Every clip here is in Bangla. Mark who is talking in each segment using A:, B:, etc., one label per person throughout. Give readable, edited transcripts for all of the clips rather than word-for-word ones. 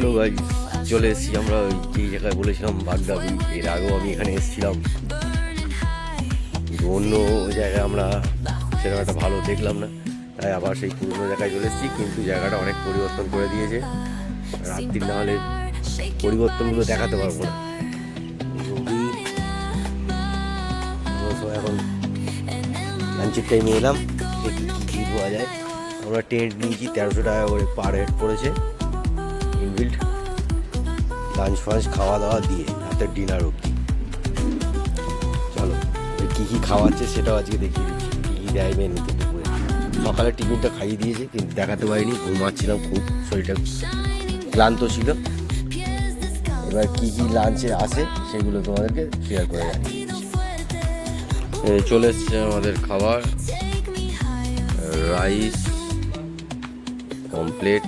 A: হ্যালো গাইস, চলে এসেছি আমরা ওই যেই জায়গায় বলেছিলাম বাগদা বিচ। এর আগেও আমি এখানে এসেছিলাম, কিন্তু অন্য জায়গায় আমরা সেরকম একটা ভালো দেখলাম না, তাই আবার সেই পুরনো জায়গায় চলে এসেছি। কিন্তু জায়গাটা অনেক পরিবর্তন করে দিয়েছে। রাত্রি না হলে পরিবর্তনগুলো দেখাতে পারবো না। এখন লাঞ্চের টাইমে এলাম, দেখি কী কী পাওয়া যায়। আমরা টেন্ট নিয়েছি, 1300 টাকা করে পার হেড পড়েছে ইনবিল্ট, লাঞ্চ ফাঞ্চ খাওয়া দাওয়া দিয়ে রাতের ডিনার অবধি। চলো কী কী খাওয়াচ্ছে সেটাও আজকে দেখিয়ে দিচ্ছি, কী কী দেয় মেনুতে। দুপুরে সকালে টিফিনটা খাইয়ে দিয়েছে, কিন্তু দেখাতে পারিনি, ঘুমাচ্ছিলাম খুব, শরীরটা ক্লান্ত ছিল। এবার কী কী লাঞ্চে আসে সেগুলো তোমাদেরকে শেয়ার করে জানিয়ে দিচ্ছি। চলে এসছে আমাদের খাবার, রাইস কমপ্লেট,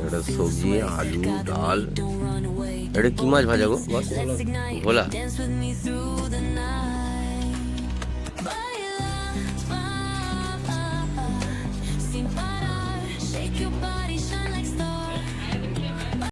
A: একটা সবজি, আলু, ডাল, এটা কি মাছ ভাজা গো? ভোলা।